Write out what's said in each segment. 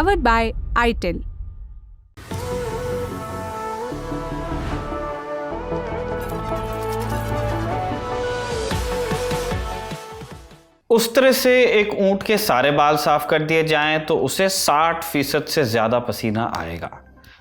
powered by ITIL. उस तरह से एक ऊंट के सारे बाल साफ कर दिए जाएं तो उसे 60% से ज़्यादा पसीना आएगा।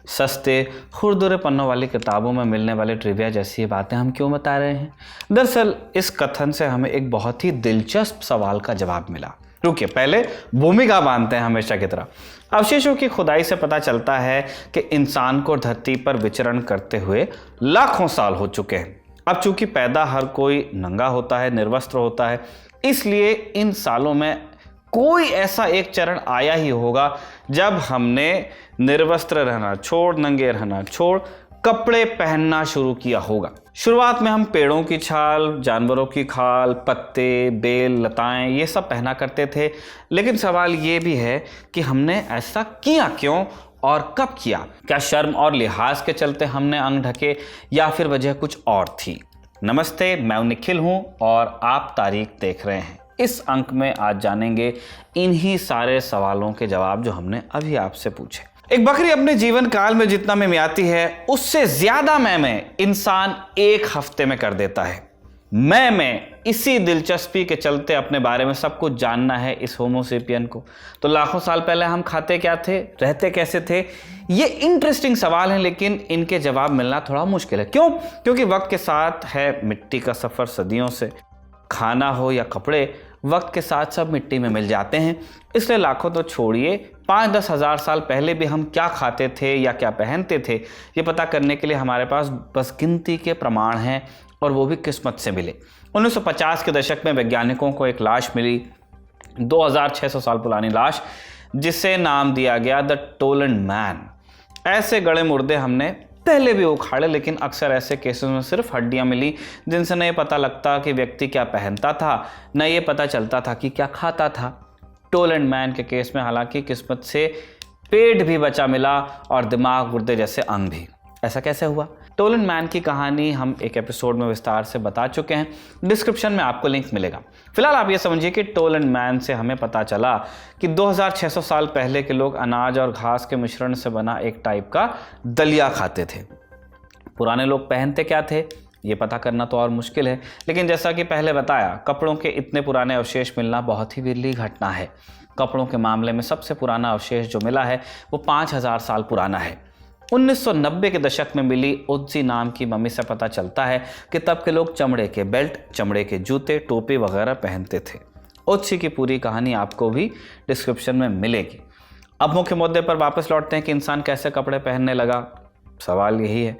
सस्ते खुरदुरे पन्नों वाली किताबों में मिलने वाले ट्रिविया जैसी बातें हम क्यों बता रहे हैं? दरअसल इस कथन से हमें एक बहुत ही दिलचस्प सवाल का जवाब मिला। रुकिए, पहले भूमिका बांधते हैं हमेशा की तरह। अवशेषों की खुदाई से पता चलता है कि इंसान को धरती पर विचरण करते हुए लाखों साल हो चुके हैं। अब चूंकि पैदा हर कोई नंगा होता है, निर्वस्त्र होता है, इसलिए इन सालों में कोई ऐसा एक चरण आया ही होगा जब हमने निर्वस्त्र रहना छोड़, नंगे रहना छोड़, कपड़े पहनना शुरू किया होगा। शुरुआत में हम पेड़ों की छाल, जानवरों की खाल, पत्ते, बेल, लताएं ये सब पहना करते थे। लेकिन सवाल ये भी है कि हमने ऐसा किया क्यों और कब किया? क्या शर्म और लिहाज के चलते हमने अंग ढके या फिर वजह कुछ और थी? नमस्ते, मैं निखिल हूं और आप तारीख देख रहे हैं। इस अंक में आज जानेंगे इन्हीं सारे सवालों के जवाब जो हमने अभी आपसे पूछे। एक बकरी अपने जीवन काल में जितना मिमियाती है उससे ज्यादा मैं इंसान एक हफ्ते में कर देता है। मैं इसी दिलचस्पी के चलते अपने बारे में सब कुछ जानना है इस होमोसेपियन को। तो लाखों साल पहले हम खाते क्या थे, रहते कैसे थे? ये इंटरेस्टिंग सवाल हैं, लेकिन इनके जवाब मिलना थोड़ा मुश्किल है। क्यों? क्योंकि वक्त के साथ है मिट्टी का सफर सदियों से। खाना हो या कपड़े, वक्त के साथ सब मिट्टी में मिल जाते हैं। इसलिए लाखों तो छोड़िए, 5-10 हज़ार साल पहले भी हम क्या खाते थे या क्या पहनते थे, ये पता करने के लिए हमारे पास बस गिनती के प्रमाण हैं, और वो भी किस्मत से मिले। 1950 के दशक में वैज्ञानिकों को एक लाश मिली, 2600 साल पुरानी लाश, जिसे नाम दिया गया द टोलन मैन। ऐसे गड़े मुर्दे हमने पहले भी उखाड़े, लेकिन अक्सर ऐसे केसेस में सिर्फ हड्डियां मिली, जिनसे न ये पता लगता कि व्यक्ति क्या पहनता था, न ये पता चलता था कि क्या खाता था। टोलन मैन के केस में हालांकि किस्मत से पेट भी बचा मिला और दिमाग, गुर्दे जैसे अंग भी। ऐसा कैसे हुआ? टोलन मैन की कहानी हम एक एपिसोड में विस्तार से बता चुके हैं, डिस्क्रिप्शन में आपको लिंक मिलेगा। फिलहाल आप ये समझिए कि टोलन मैन से हमें पता चला कि 2600 साल पहले के लोग अनाज और घास के मिश्रण से बना एक टाइप का दलिया खाते थे। पुराने लोग पहनते क्या थे ये पता करना तो और मुश्किल है, लेकिन जैसा कि पहले बताया, कपड़ों के इतने पुराने अवशेष मिलना बहुत ही विरली घटना है। कपड़ों के मामले में सबसे पुराना अवशेष जो मिला है वो 5000 साल पुराना है। 1990 के दशक में मिली ओत्सी नाम की मम्मी से पता चलता है कि तब के लोग चमड़े के बेल्ट, चमड़े के जूते, टोपी वगैरह पहनते थे। ओत्सी की पूरी कहानी आपको भी डिस्क्रिप्शन में मिलेगी। अब मुख्य मुद्दे पर वापस लौटते हैं कि इंसान कैसे कपड़े पहनने लगा। सवाल यही है।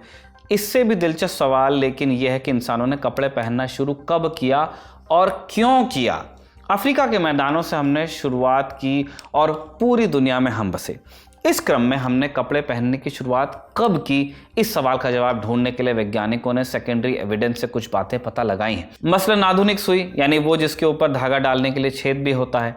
इससे भी दिलचस्प सवाल लेकिन यह है कि इंसानों ने कपड़े पहनना शुरू कब किया और क्यों किया। अफ्रीका के मैदानों से हमने शुरुआत की और पूरी दुनिया में हम बसे। इस क्रम में हमने कपड़े पहनने की शुरुआत कब की, इस सवाल का जवाब ढूंढने के लिए वैज्ञानिकों ने सेकेंडरी एविडेंस से कुछ बातें पता लगाई हैं। मसलन आधुनिक सुई, यानी वो जिसके ऊपर धागा डालने के लिए छेद भी होता है,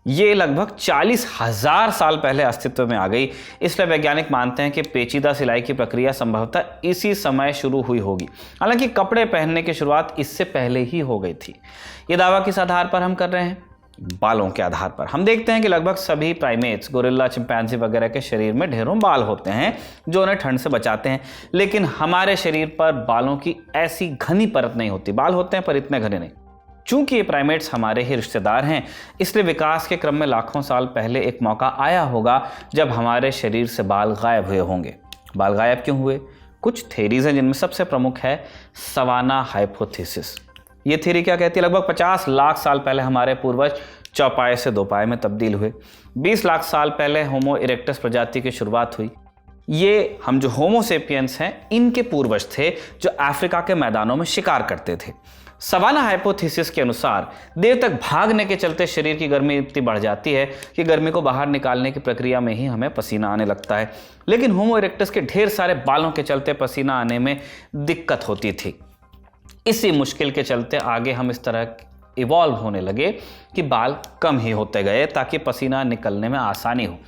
ये लगभग 40,000 साल पहले अस्तित्व में आ गई। इसलिए वैज्ञानिक मानते हैं कि पेचीदा सिलाई की प्रक्रिया संभवतः इसी समय शुरू हुई होगी। हालांकि कपड़े पहनने की शुरुआत इससे पहले ही हो गई थी। ये दावा किस आधार पर हम कर रहे हैं? बालों के आधार पर। हम देखते हैं कि लगभग सभी प्राइमेट्स, गोरिल्ला, चिंपैंजी वगैरह के शरीर में ढेरों बाल होते हैं जो उन्हें ठंड से बचाते हैं, लेकिन हमारे शरीर पर बालों की ऐसी घनी परत नहीं होती। बाल होते हैं पर इतने घने नहीं। चूंकि ये प्राइमेट्स हमारे ही रिश्तेदार हैं, इसलिए विकास के क्रम में लाखों साल पहले एक मौका आया होगा जब हमारे शरीर से बाल गायब हुए होंगे। बाल गायब क्यों हुए? कुछ थेरीज हैं, जिनमें सबसे प्रमुख है सवाना हाइपोथेसिस। ये थ्योरी क्या कहती है? लगभग 50 लाख साल पहले हमारे पूर्वज चौपाए से दोपाए में तब्दील हुए। 20 लाख साल पहले होमो इरेक्टस प्रजाति की शुरुआत हुई। ये हम जो होमोसेपियंस हैं, इनके पूर्वज थे जो अफ्रीका के मैदानों में शिकार करते थे। सवाना हाइपोथेसिस के अनुसार देर तक भागने के चलते शरीर की गर्मी इतनी बढ़ जाती है कि गर्मी को बाहर निकालने की प्रक्रिया में ही हमें पसीना आने लगता है। लेकिन होमो इरेक्टस के ढेर सारे बालों के चलते पसीना आने में दिक्कत होती थी। इसी मुश्किल के चलते आगे हम इस तरह इवॉल्व होने लगे कि बाल कम ही होते गए ताकि पसीना निकलने में आसानी हो।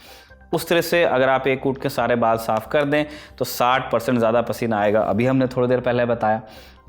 उस तरह से अगर आप एक ऊँट के सारे बाल साफ कर दें तो 60% ज़्यादा पसीना आएगा। अभी हमने थोड़ी देर पहले बताया।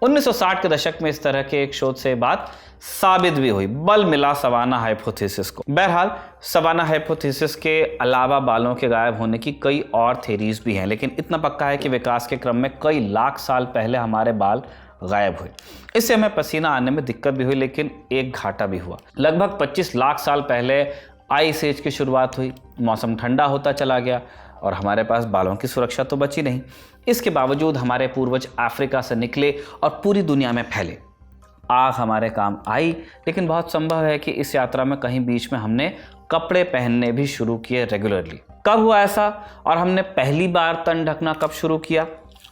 1960 के दशक में इस तरह के एक शोध से बात साबित भी हुई, बल मिला सवाना हाइपोथेसिस को। बहरहाल सवाना हाइपोथेसिस के अलावा बालों के गायब होने की कई और थ्योरीज भी हैं, लेकिन इतना पक्का है कि विकास के क्रम में कई लाख साल पहले हमारे बाल गायब हुए। इससे हमें पसीना आने में दिक्कत भी हुई, लेकिन एक घाटा भी हुआ। लगभग 25 लाख साल पहले आइस एज की शुरुआत हुई, मौसम ठंडा होता चला गया और हमारे पास बालों की सुरक्षा तो बची नहीं। इसके बावजूद हमारे पूर्वज अफ्रीका से निकले और पूरी दुनिया में फैले। आग हमारे काम आई, लेकिन बहुत संभव है कि इस यात्रा में कहीं बीच में हमने कपड़े पहनने भी शुरू किए रेगुलरली। कब हुआ ऐसा और हमने पहली बार तन ढकना कब शुरू किया?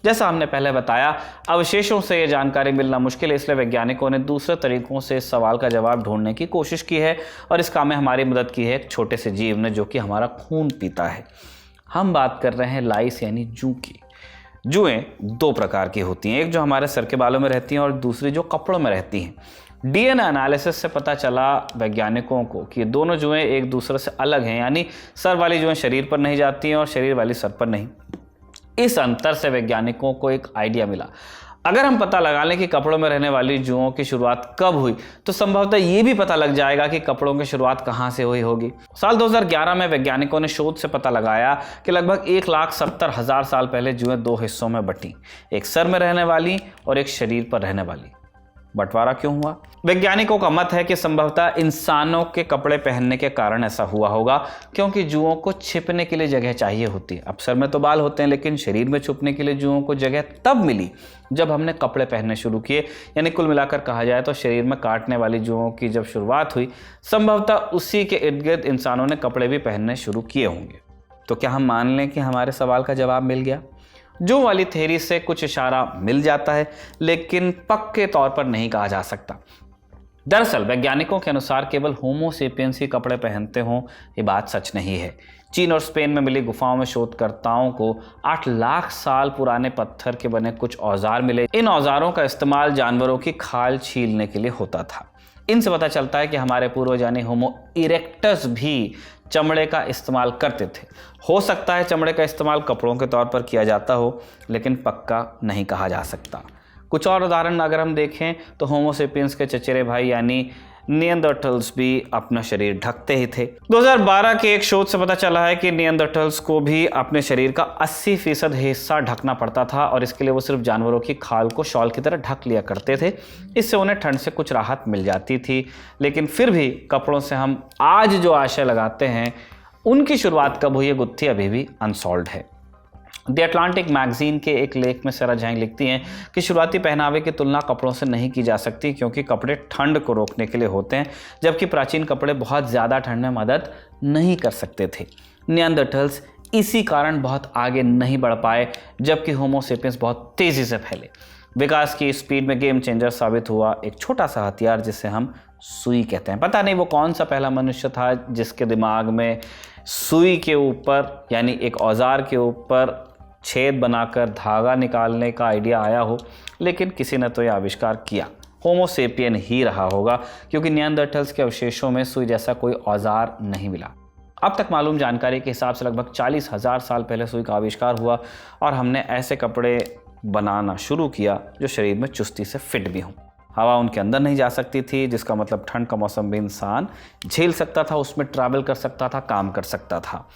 जैसा हमने पहले बताया, अवशेषों से यह जानकारी मिलना मुश्किल है, इसलिए वैज्ञानिकों ने दूसरे तरीकों से इस सवाल का जवाब ढूंढने की कोशिश की है और इस काम में हमारी मदद की है एक छोटे से जीव ने, जो कि हमारा खून पीता है। हम बात कर रहे हैं लाइस यानी जू की। जुएं दो प्रकार की होती हैं, एक जो हमारे सर के बालों में रहती हैं और दूसरी जो कपड़ों में रहती हैं। डीएनए एनालिसिस से पता चला वैज्ञानिकों को कि ये दोनों जुएं एक दूसरे से अलग हैं, यानी सर वाली जुएं शरीर पर नहीं जाती हैं और शरीर वाली सर पर नहीं। इस अंतर से वैज्ञानिकों को एक आइडिया मिला। अगर हम पता लगा लें कि कपड़ों में रहने वाली जुओं की शुरुआत कब हुई, तो संभवतः ये भी पता लग जाएगा कि कपड़ों की शुरुआत कहाँ से हुई होगी। साल 2011 में वैज्ञानिकों ने शोध से पता लगाया कि लगभग 1,70,000 साल पहले जुएं दो हिस्सों में बटी, एक सर में रहने वाली और एक शरीर पर रहने वाली। बंटवारा क्यों हुआ? वैज्ञानिकों का मत है कि संभवतः इंसानों के कपड़े पहनने के कारण ऐसा हुआ होगा, क्योंकि जुओं को छिपने के लिए जगह चाहिए होती है। अब सर में तो बाल होते हैं, लेकिन शरीर में छुपने के लिए जुओं को जगह तब मिली जब हमने कपड़े पहनने शुरू किए। यानी कुल मिलाकर कहा जाए तो शरीर में काटने वाली जुओं की जब शुरुआत हुई, संभवतः उसी के इर्द गिर्द इंसानों ने कपड़े भी पहनने शुरू किए होंगे। तो क्या हम मान लें कि हमारे सवाल का जवाब मिल गया? जो वाली थ्योरी से कुछ इशारा मिल जाता है, लेकिन पक्के तौर पर नहीं कहा जा सकता। दरअसल वैज्ञानिकों के अनुसार केवल होमो सेपियंस ही कपड़े पहनते हों, ये बात सच नहीं है। चीन और स्पेन में मिली गुफाओं में शोधकर्ताओं को 8 लाख साल पुराने पत्थर के बने कुछ औजार मिले। इन औजारों का इस्तेमाल जानवरों की खाल छीलने के लिए होता था। इनसे पता चलता है कि हमारे पूर्वज यानी होमो इरेक्टस भी चमड़े का इस्तेमाल करते थे। हो सकता है चमड़े का इस्तेमाल कपड़ों के तौर पर किया जाता हो, लेकिन पक्का नहीं कहा जा सकता। कुछ और उदाहरण अगर हम देखें तो होमो सेपियंस के चचेरे भाई यानी नियंदरथल्स भी अपना शरीर ढकते ही थे। 2012 के एक शोध से पता चला है कि नियंदरथल्स को भी अपने शरीर का 80% हिस्सा ढकना पड़ता था और इसके लिए वो सिर्फ जानवरों की खाल को शॉल की तरह ढक लिया करते थे। इससे उन्हें ठंड से कुछ राहत मिल जाती थी, लेकिन फिर भी कपड़ों से हम आज जो आशय लगाते हैं, उनकी शुरुआत कब हुई, गुत्थी अभी भी अनसॉल्व्ड है। द अटलांटिक मैगजीन के एक लेख में सारा झांग लिखती हैं कि शुरुआती पहनावे की तुलना कपड़ों से नहीं की जा सकती, क्योंकि कपड़े ठंड को रोकने के लिए होते हैं, जबकि प्राचीन कपड़े बहुत ज़्यादा ठंड में मदद नहीं कर सकते थे। नियंदरथल्स इसी कारण बहुत आगे नहीं बढ़ पाए, जबकि होमो सेपियंस बहुत तेज़ी से फैले। विकास की स्पीड में गेम चेंजर साबित हुआ एक छोटा सा हथियार जिसे हम सुई कहते हैं। पता नहीं वो कौन सा पहला मनुष्य था जिसके दिमाग में सुई के ऊपर यानी एक औजार के ऊपर छेद बनाकर धागा निकालने का आइडिया आया हो, लेकिन किसी ने तो यह आविष्कार किया। होमो सेपियन ही रहा होगा, क्योंकि नियंदरथल्स के अवशेषों में सुई जैसा कोई औजार नहीं मिला। अब तक मालूम जानकारी के हिसाब से लगभग 40,000 साल पहले सुई का आविष्कार हुआ और हमने ऐसे कपड़े बनाना शुरू किया जो शरीर में चुस्ती से फिट भी हों। हवा उनके अंदर नहीं जा सकती थी, जिसका मतलब ठंड का मौसम भी इंसान झेल सकता था, उसमें ट्रैवल कर सकता था, काम कर सकता था।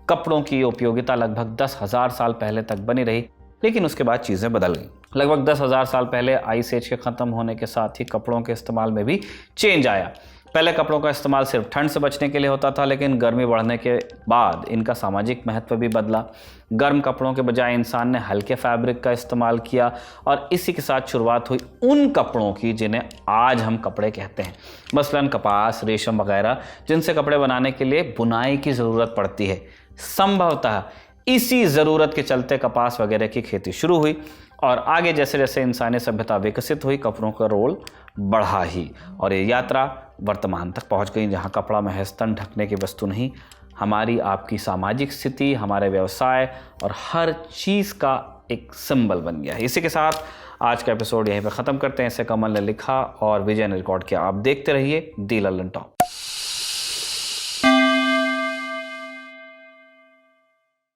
कपड़ों की उपयोगिता लगभग 10,000 साल पहले तक बनी रही, लेकिन उसके बाद चीज़ें बदल गई। लगभग 10,000 साल पहले आइस एज के ख़त्म होने के साथ ही कपड़ों के इस्तेमाल में भी चेंज आया। पहले कपड़ों का इस्तेमाल सिर्फ ठंड से बचने के लिए होता था, लेकिन गर्मी बढ़ने के बाद इनका सामाजिक महत्व भी बदला। गर्म कपड़ों के बजाय इंसान ने हल्के फैब्रिक का इस्तेमाल किया और इसी के साथ शुरुआत हुई उन कपड़ों की जिन्हें आज हम कपड़े कहते हैं, मसलन कपास, रेशम वगैरह, जिनसे कपड़े बनाने के लिए बुनाई की ज़रूरत पड़ती है। संभवतः इसी ज़रूरत के चलते कपास वगैरह की खेती शुरू हुई और आगे जैसे जैसे इंसानी सभ्यता विकसित हुई, कपड़ों का रोल बढ़ा ही और ये यात्रा वर्तमान तक पहुंच गई, जहां कपड़ा महज तन ढकने की वस्तु नहीं, हमारी आपकी सामाजिक स्थिति, हमारे व्यवसाय और हर चीज़ का एक सिंबल बन गया है। इसी के साथ आज का एपिसोड यहीं पर ख़त्म करते हैं। इसे कमल ने लिखा और विजय ने रिकॉर्ड किया। आप देखते रहिए दी लल्लन टॉक।